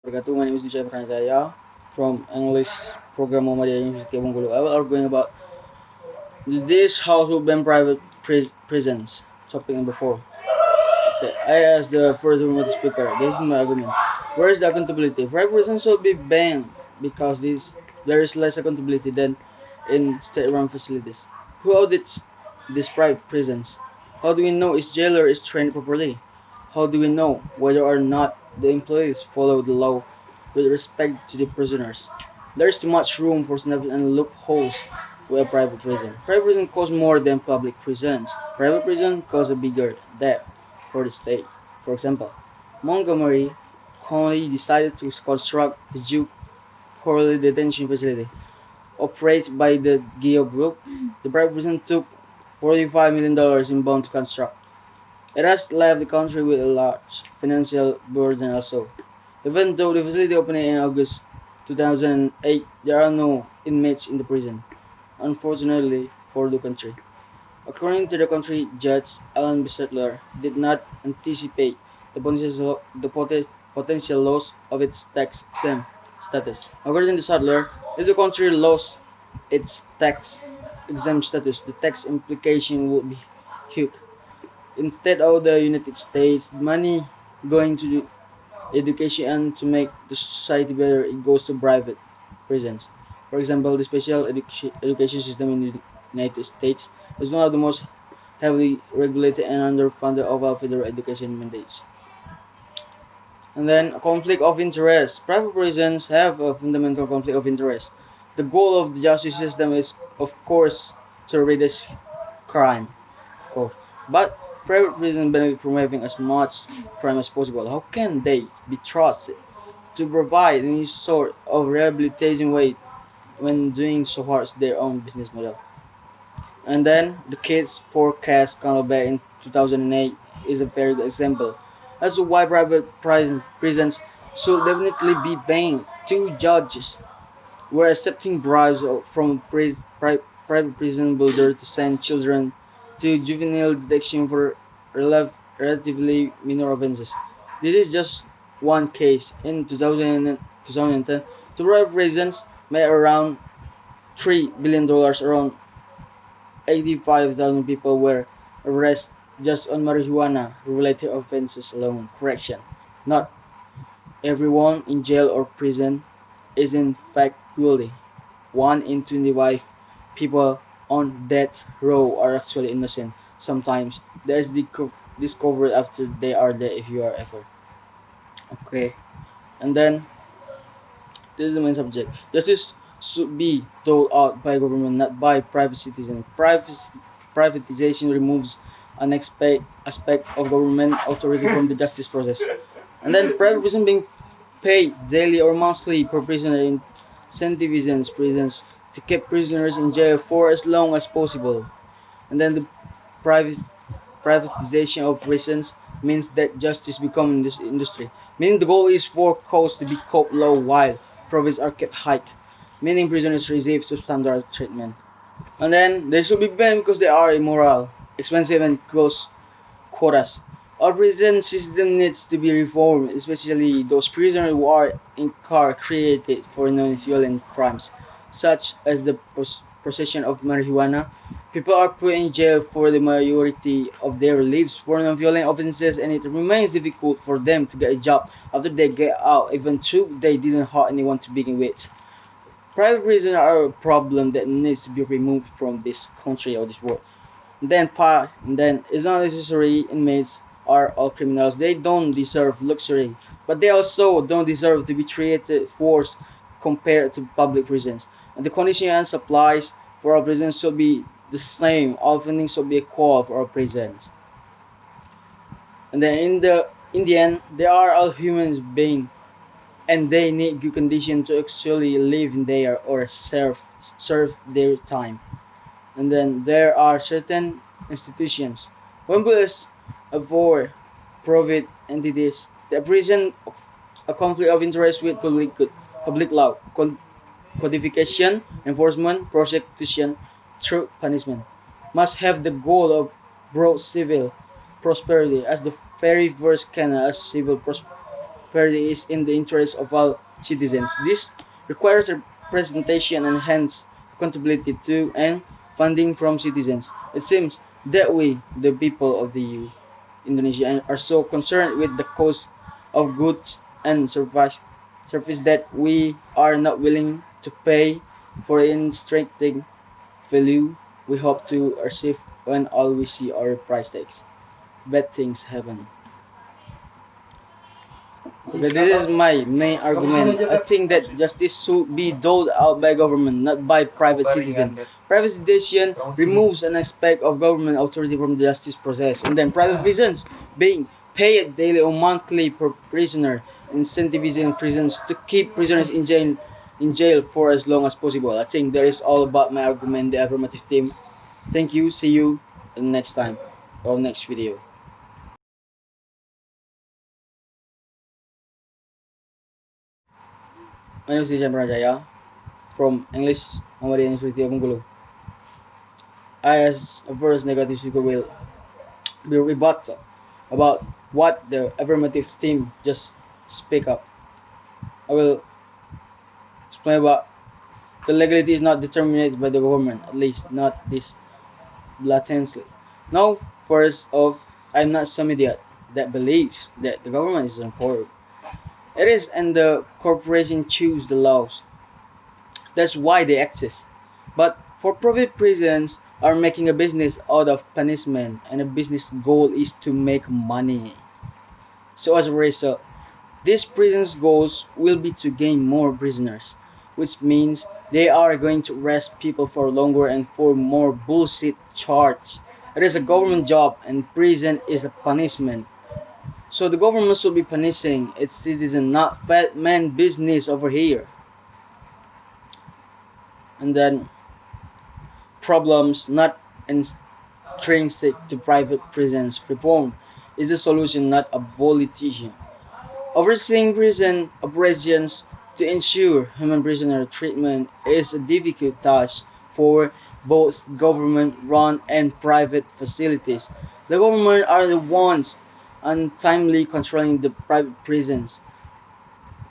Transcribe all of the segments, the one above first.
wabarakatuh. My name is Dijay Pranjaya from English Program Muhammadiyah University of Bengkulu. I will argue about this house will ban private prisons. Topic number 4. Okay, I asked the first remote speaker. This is my argument. Where is the accountability? Private prisons should be banned because there is less accountability than in state-run facilities. Who audits these private prisons? How do we know if jailer is trained properly? How do we know whether or not the employees follow the law with respect to the prisoners? There is too much room for snaps and loopholes with a private prison. Private prison costs more than public prisons. Private prison costs a bigger debt for the state. For example, Montgomery County decided to construct the Duke Corley Detention Facility, operated by the Geo Group. The private prison took $45 million in bond to construct. It has left the country with a large financial burden also. Even though the facility opened in August 2008, there are no inmates in the prison, unfortunately for the country. According to the country judge, Alan B. Settler did not anticipate the potential loss of its tax-exempt status. According to Settler, if the country lost its tax-exempt status, the tax implication would be huge. Instead of the United States money going to education and to make the society better, it goes to private prisons. For example, the special education system in the United States is one of the most heavily regulated and underfunded of all federal education mandates. And then a conflict of interest. Private prisons have a fundamental conflict of interest. The goal of the justice system is, of course, to reduce crime, of course. But private prisons benefit from having as much crime as possible. How can they be trusted to provide any sort of rehabilitation way when doing so hard their own business model? And then the kids forecast back in 2008 is a very good example as to why private prisons should definitely be banned. Two judges were accepting bribes from private prison builder to send children to juvenile detention for relatively minor offenses. This is just one case. In 2010, two private prisons made around $3 billion. Around 85,000 people were arrested just on marijuana-related offenses alone. Correction: not everyone in jail or prison is in fact guilty. 1 in 25 people on death row are actually innocent. Sometimes that is discovered after they are dead if you are ever. Okay, and then this is the main subject. Justice should be doled out by government, not by private citizens. Privatization removes an aspect of government authority from the justice process. And then private prison being paid daily or monthly per prisoner incentivizes prisons to keep prisoners in jail for as long as possible. And then the privatization of prisons means that justice becomes this industry. Meaning the goal is for costs to be kept low while profits are kept high. Meaning prisoners receive substandard treatment. And then they should be banned because they are immoral, expensive, and close quotas. Our prison system needs to be reformed, especially those prisoners who are incarcerated for non-violent crimes, such as the possession of marijuana. People are put in jail for the majority of their lives for non-violent offenses, and it remains difficult for them to get a job after they get out, even though they didn't hurt anyone to begin with. Private prisons are a problem that needs to be removed from this country or this world. Then it's not necessary inmates are all criminals. They don't deserve luxury, but they also don't deserve to be treated forced compared to public prisons. And the conditions applies for our prisons should be the same. All funding should be equal for our prisons. And then in the end, they are all humans beings, and they need good conditions to actually live in there or serve their time. And then there are certain institutions. One police for private entities. The prison a conflict of interest with public law, codification, enforcement, prosecution, through punishment. Must have the goal of broad civil prosperity as the very first canon as civil fairly is in the interest of all citizens. This requires representation and hence accountability to and funding from citizens. It seems that we, the people of the Indonesia, are so concerned with the cost of goods and service that we are not willing to pay for intrinsic value we hope to achieve when all we see are price tags. Bad things happen. Okay, this is my main argument. I think that justice should be doled out by government, not by private citizen. Private citizen removes an aspect of government authority from the justice process, and then private prisons being paid daily or monthly per prisoner, incentivizing prisons to keep prisoners in jail for as long as possible. I think that is all about my argument, the affirmative team. Thank you. See you next time or next video. My name is Dijan Pranajaya from English Muhammadiyah University of Bengkulu. I, as a first negative speaker, will be rebuttal about what the affirmative team just speak up. I will explain about the legality is not determined by the government, at least not this blatantly. Now, first off, I'm not some idiot that believes that the government is corrupt. It is, and the corporation choose the laws. That's why they exist. But for-profit prisons are making a business out of punishment, and the business goal is to make money. So as a result, these prisons' goals will be to gain more prisoners, which means they are going to arrest people for longer and for more bullshit charges. It is a government job, and prison is a punishment. So the government should be punishing its citizens, not fat man business over here. And then problems not intrinsic to private prisons. Reform is the solution, not abolition. Overseeing prison operations to ensure human prisoner treatment is a difficult task for both government-run and private facilities. The government are the ones untimely controlling the private prisons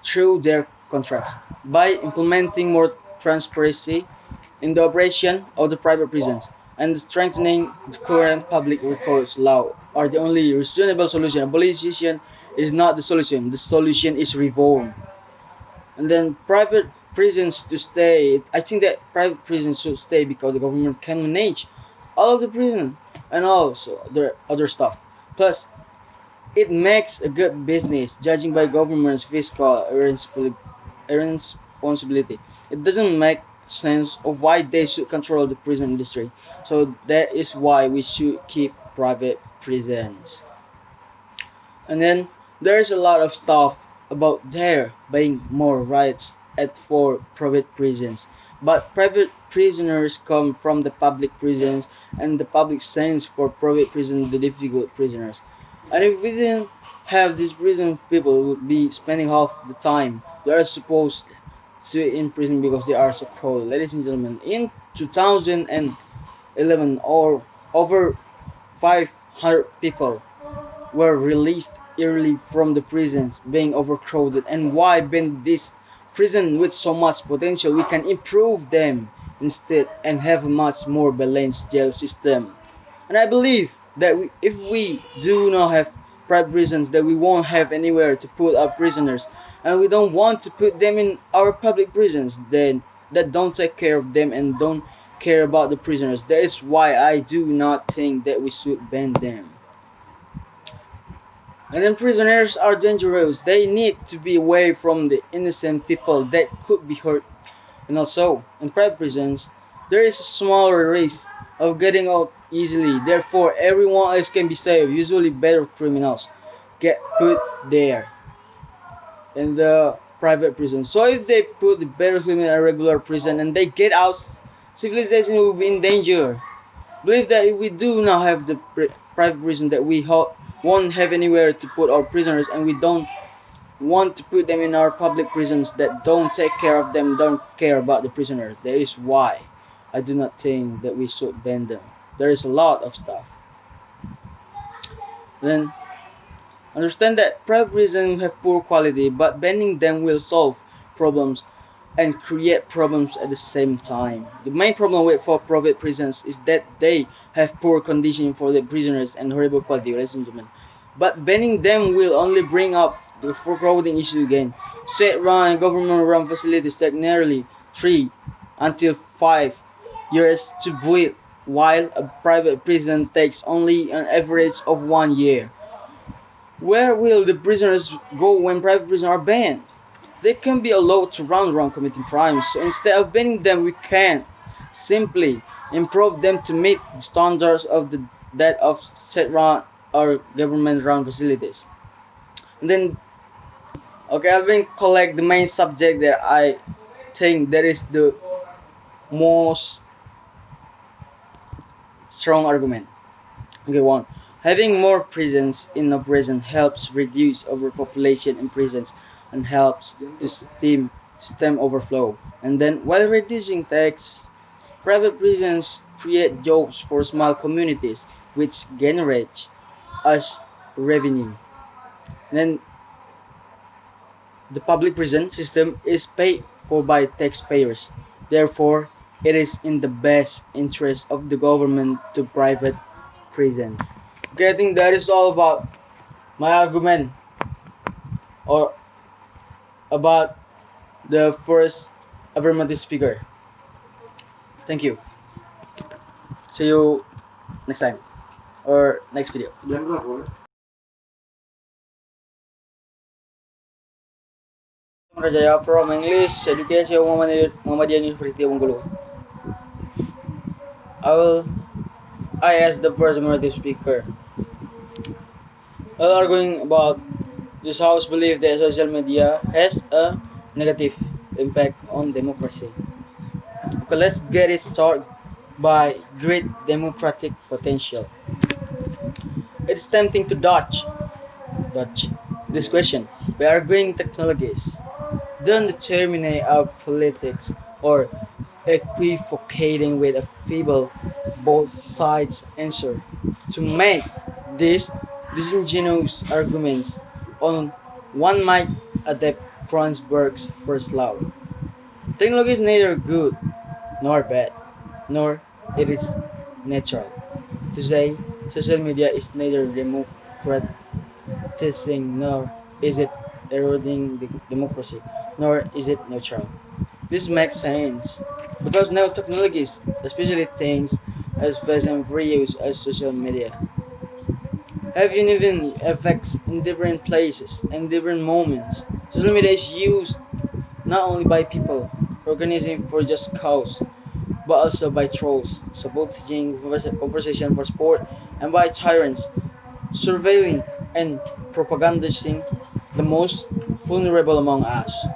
through their contracts. By implementing more transparency in the operation of the private prisons and strengthening the current public recourse law are the only reasonable solution. Abolition is not the solution. The solution is reform. And then private prisons to stay. I think that private prisons should stay because the government can manage all of the prison and also the other stuff. Plus, it makes a good business, judging by government's fiscal irresponsibility. It doesn't make sense of why they should control the prison industry. So that is why we should keep private prisons. And then there's a lot of stuff about there being more rights for private prisons. But private prisoners come from the public prisons, and the public sends for private prisons the difficult prisoners. And if we didn't have these prison, people would be spending half the time they are supposed to in prison because they are so cruel. Ladies and gentlemen, in 2011, or over 500 people were released early from the prisons being overcrowded. And why bend this prison with so much potential? We can improve them instead and have a much more balanced jail system. And I believe that if we do not have private prisons, that we won't have anywhere to put our prisoners, and we don't want to put them in our public prisons then that don't take care of them and don't care about the prisoners. That is why I do not think that we should ban them. And then prisoners are dangerous. They need to be away from the innocent people that could be hurt. And also, in private prisons, there is a smaller risk of getting out easily. Therefore, everyone else can be saved. Usually, better criminals get put there in the private prison. So if they put the better criminal in a regular prison and they get out, civilization will be in danger. Believe that if we do not have the private prison, that we won't have anywhere to put our prisoners, and we don't want to put them in our public prisons that don't take care of them, don't care about the prisoners. That is why I do not think that we should ban them. There is a lot of stuff. Then Understand that private prisons have poor quality, but banning them will solve problems and create problems at the same time. The main problem with for private prisons is that they have poor conditions for the prisoners and horrible quality, ladies and gentlemen. But banning them will only bring up the overcrowding issue again. State-run and government-run facilities take nearly 3 until 5 years to build, while a private prison takes only an average of 1 year. Where will the prisoners go when private prisons are banned? They can be allowed to run around committing crimes, so instead of banning them, we can simply improve them to meet the standards of that of state-run or government-run facilities. And then, okay, I've been collect the main subject that I think that is the most strong argument. Okay, one. Having more prisons in a prison helps reduce overpopulation in prisons and helps to stem overflow. And then, while reducing tax, private prisons create jobs for small communities, which generates us revenue. And then, the public prison system is paid for by taxpayers. Therefore, it is in the best interest of the government to private prison. Okay, I think that is all about my argument or about the first affirmative speaker. Thank you. See you next time or next video. Rajaya from English Education Muhammadiyah University Bengkulu. I ask the first affirmative speaker. While arguing about this house believe that social media has a negative impact on democracy. Okay, let's get it started by great democratic potential. It's tempting to dodge this question by arguing technologies. Don't determine our politics or equivocating with a feeble both sides answer. To make these disingenuous arguments on one might adapt Kronberg's first law. Technology is neither good nor bad, nor it is natural. To say social media is neither democratizing nor is it eroding the democracy, nor is it neutral. This makes sense because now technologies, especially things as fast and free use as social media, have uneven effects in different places and different moments. Social media is used not only by people organizing for just cause, but also by trolls, sabotaging conversation for sport, and by tyrants, surveilling and propagandizing the most vulnerable among us.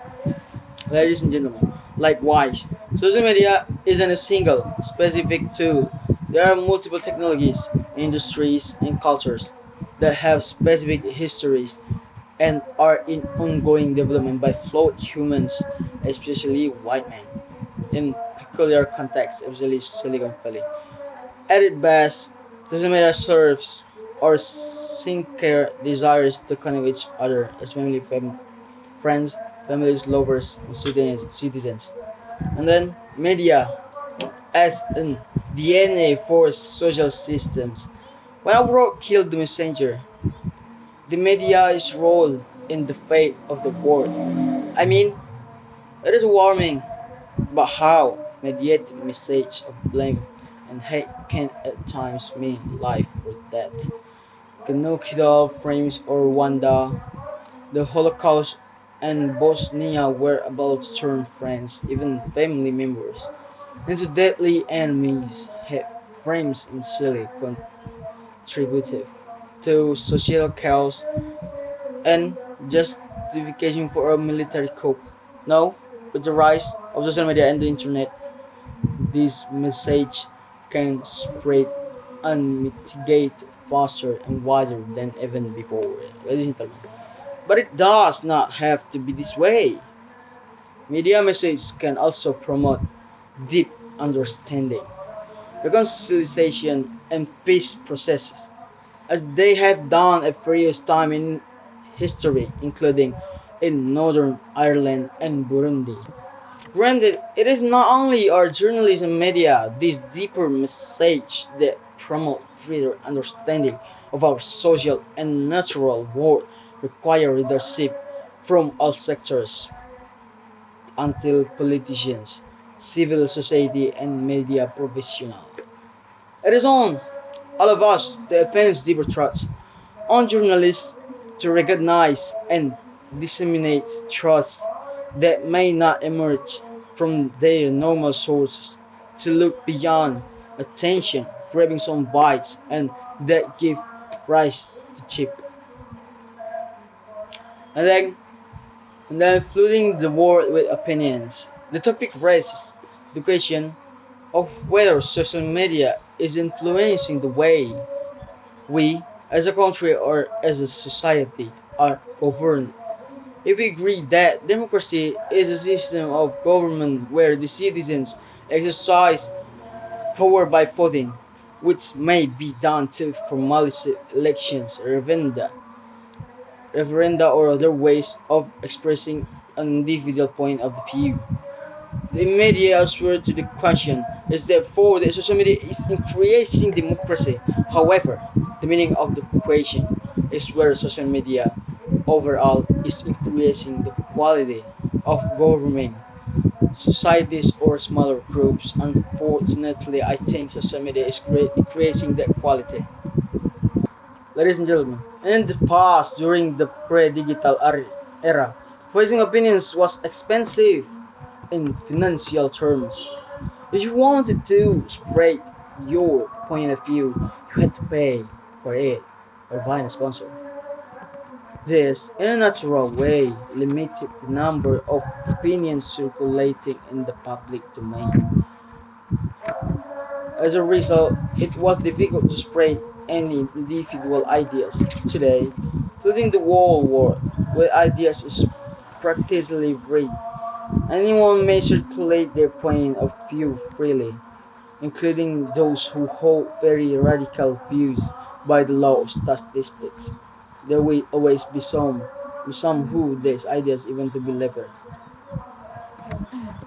Ladies and gentlemen, likewise, social media isn't a single, specific tool. There are multiple technologies, industries, and cultures that have specific histories and are in ongoing development by flawed humans, especially white men, in peculiar contexts, especially Silicon Valley. At its best, social media serves or sincere desires to connect with each other as friends, families, lovers, and citizens. And then media as in DNA for social systems. When Aurora killed the messenger, the media's role in the fate of the world. I mean, it is warming, but how mediate message of blame and hate can at times mean life or death. Genocide frames or Rwanda, the Holocaust and Bosnia were about to turn friends, even family members, into deadly enemies. Frames in Chile contributive to social chaos and justification for a military coup. Now, with the rise of social media and the internet, this message can spread and mitigate faster and wider than even before, ladies and gentlemen. But it does not have to be this way. Media messages can also promote deep understanding, reconciliation, and peace processes, as they have done at various times in history, including in Northern Ireland and Burundi. Granted, it is not only our journalism media, this deeper message that promote greater understanding of our social and natural world require leadership from all sectors until politicians, civil society and media professionals. It is on all of us to advance deeper truths, on journalists to recognize and disseminate truths that may not emerge from their normal sources, to look beyond attention, grabbing some bites, and that give rise to cheap. And then, flooding the world with opinions. The topic raises the question of whether social media is influencing the way we, as a country or as a society, are governed. If we agree that democracy is a system of government where the citizens exercise power by voting, which may be done through formalist elections, referenda or other ways of expressing an individual point of view. The immediate answer to the question is therefore that social media is increasing democracy. However, the meaning of the question is where social media overall is increasing the quality of government, societies or smaller groups. Unfortunately, I think social media is increasing that quality. Ladies and gentlemen, in the past, during the pre-digital era, voicing opinions was expensive in financial terms. If you wanted to spread your point of view, you had to pay for it or find a sponsor. This, in a natural way, limited the number of opinions circulating in the public domain. As a result, it was difficult to spread any individual ideas. Today, including the whole world, where ideas is practically free, anyone may circulate their point of view freely, including those who hold very radical views by the law of statistics. There will always be some who these ideas even to be leveled.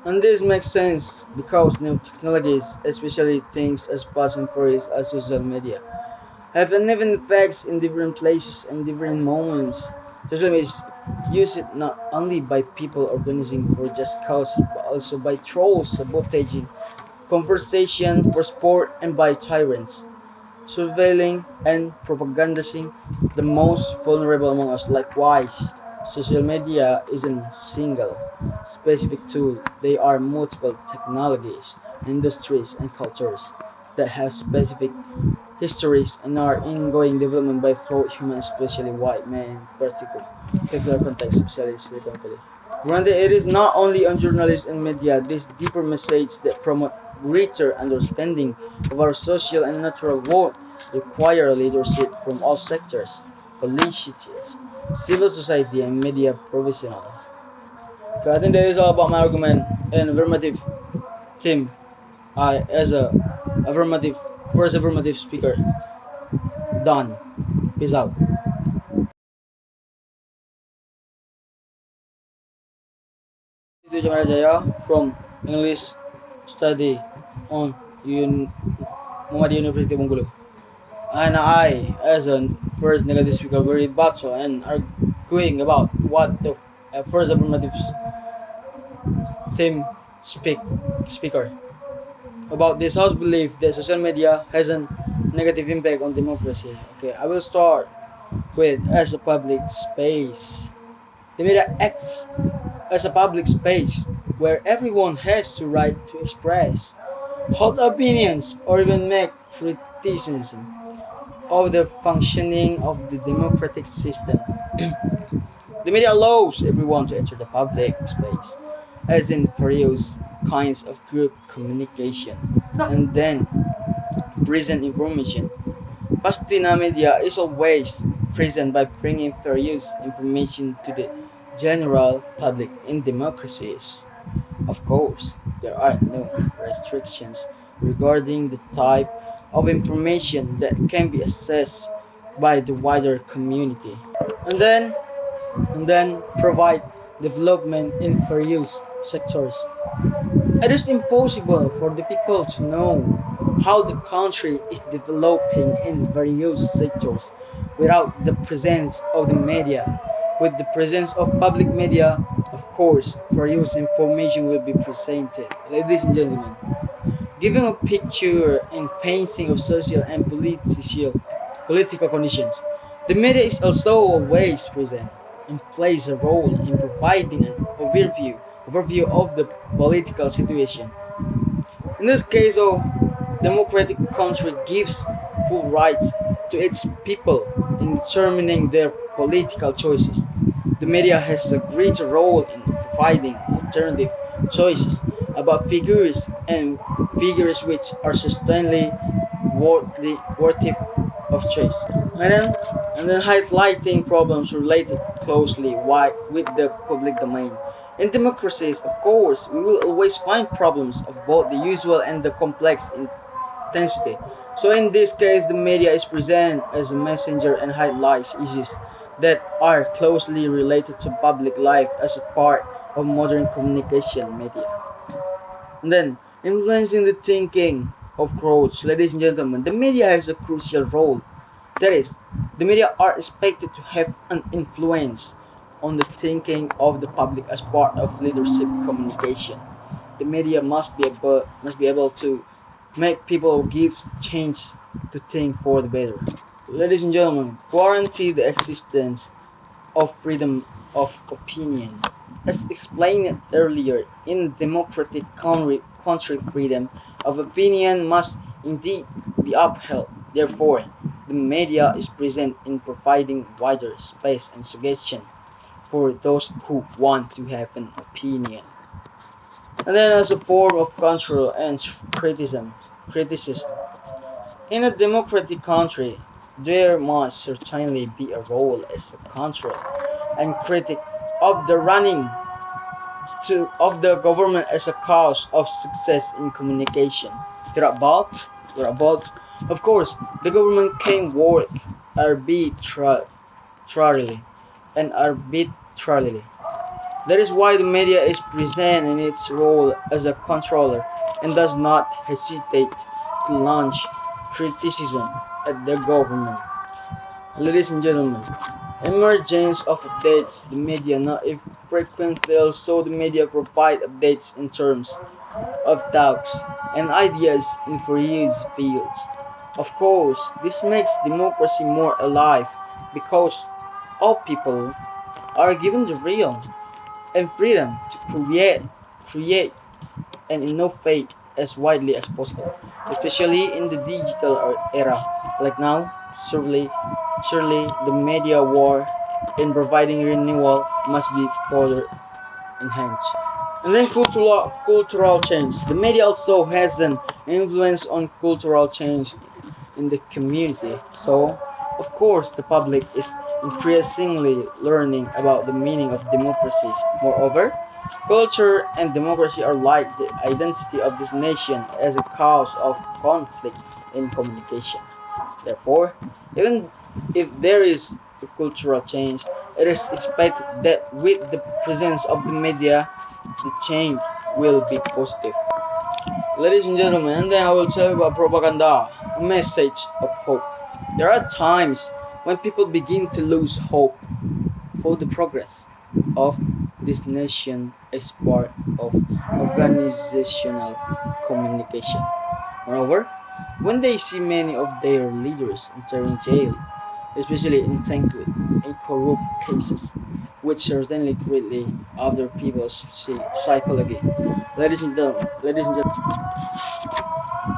And this makes sense because new technologies, especially things as fast and furious as social media, have uneven effects in different places and different moments. Social media is used not only by people organizing for just cause, but also by trolls sabotaging conversation for sport and by tyrants, surveilling and propagandizing the most vulnerable among us. Likewise, social media isn't a single, specific tool. They are multiple technologies, industries, and cultures that have specific histories and are ongoing development by flawed humans, especially white men, particular context, especially Silicon Valley. Granted, it is not only on journalists and media, this deeper message that promote greater understanding of our social and natural world require leadership from all sectors, politicians, civil society, and media professionals. So I think that is all about my argument and affirmative team. I, as a affirmative, first affirmative speaker, done. Peace out. This is Jamara Jaya from English Study on Muhammad University Bengkulu. And I, as a first negative speaker, will read Bacho and arguing about what the first affirmative team speaker about this house belief that social media has a negative impact on democracy. Okay, I will start with as a public space. The media acts as a public space where everyone has the right to express, hold opinions, or even make criticism of the functioning of the democratic system. The media allows everyone to enter the public space, as in various kinds of group communication, and then present information. Pastina media is always present by bringing various information to the general public in democracies. Of course, there are no restrictions regarding the type of information that can be accessed by the wider community. And then and then provide development in various sectors. It is impossible for the people to know how the country is developing in various sectors without the presence of the media. With the presence of public media, of course, various information will be presented. Ladies and gentlemen, giving a picture and painting of social and political conditions, the media is also always present and plays a role in providing an overview of the political situation. In this case, a democratic country gives full rights to its people in determining their political choices. The media has a greater role in providing alternative choices about figures which are sustainably worthy of choice. And then highlighting problems related closely with the public domain. In democracies, of course, we will always find problems of both the usual and the complex intensity. So in this case, the media is present as a messenger and highlights issues that are closely related to public life as a part of modern communication media. And then, influencing the thinking of crowds, ladies and gentlemen, the media has a crucial role. That is, the media are expected to have an influence on the thinking of the public as part of leadership communication. The media must be able to make people give change to think for the better. Ladies and gentlemen, guarantee the existence of freedom of opinion. As explained earlier, in democratic country, freedom of opinion must indeed be upheld. Therefore, the media is present in providing wider space and suggestion for those who want to have an opinion. And then as a form of control and criticism. In a democratic country, there must certainly be a role as a control and critic of the running of the government as a cause of success in communication. Thereabout, of course, the government can work arbitrarily and arbitrarily. That is why the media is present in its role as a controller and does not hesitate to launch criticism at the government. Ladies and gentlemen, emergence of updates, the media not frequently also the media provide updates in terms of doubts and ideas in various fields. Of course, this makes democracy more alive because all people are given the realm and freedom to create and innovate as widely as possible, especially in the digital era. Like now, surely the media war in providing renewal must be further enhanced. And then cultural change. The media also has an influence on cultural change in the community. So, of course, the public is increasingly learning about the meaning of democracy. Moreover, culture and democracy are like the identity of this nation as a cause of conflict in communication. Therefore, even if there is a cultural change, it is expected that with the presence of the media, the change will be positive. Ladies and gentlemen, and then I will tell you about propaganda, a message of hope. There are times when people begin to lose hope for the progress of this nation as part of organizational communication. Moreover, when they see many of their leaders entering jail, especially in tainted and corrupt cases, which certainly greatly alter people's psychology. Ladies and gentlemen,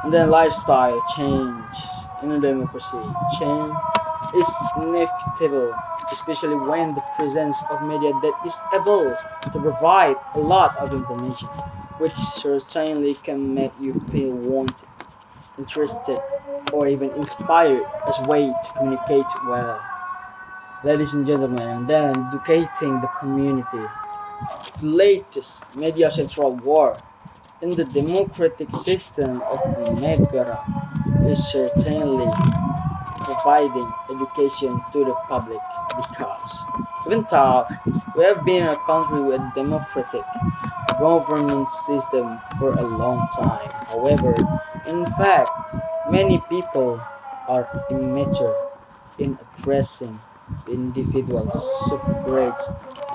and then lifestyle changes in a democracy. Change is inevitable, especially when the presence of media that is able to provide a lot of information, which certainly can make you feel wanted, interested, or even inspired as a way to communicate well. Ladies and gentlemen, and then educating the community. The latest media central war in the democratic system of Megara is certainly providing education to the public, because even though we have been a country with democratic government system for a long time. However, in fact, many people are immature in addressing individual suffrage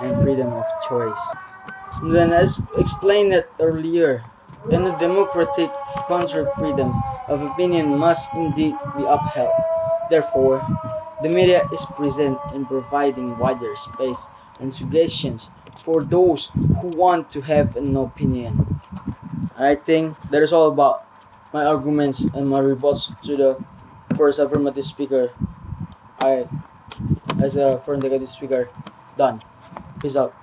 and freedom of choice. Then, as explained it earlier, in a democratic country, freedom of opinion must indeed be upheld. Therefore, the media is present in providing wider space and suggestions for those who want to have an opinion. I think that is all about my arguments and my rebuttals to the first affirmative speaker. I, as a first negative speaker, done. Peace out.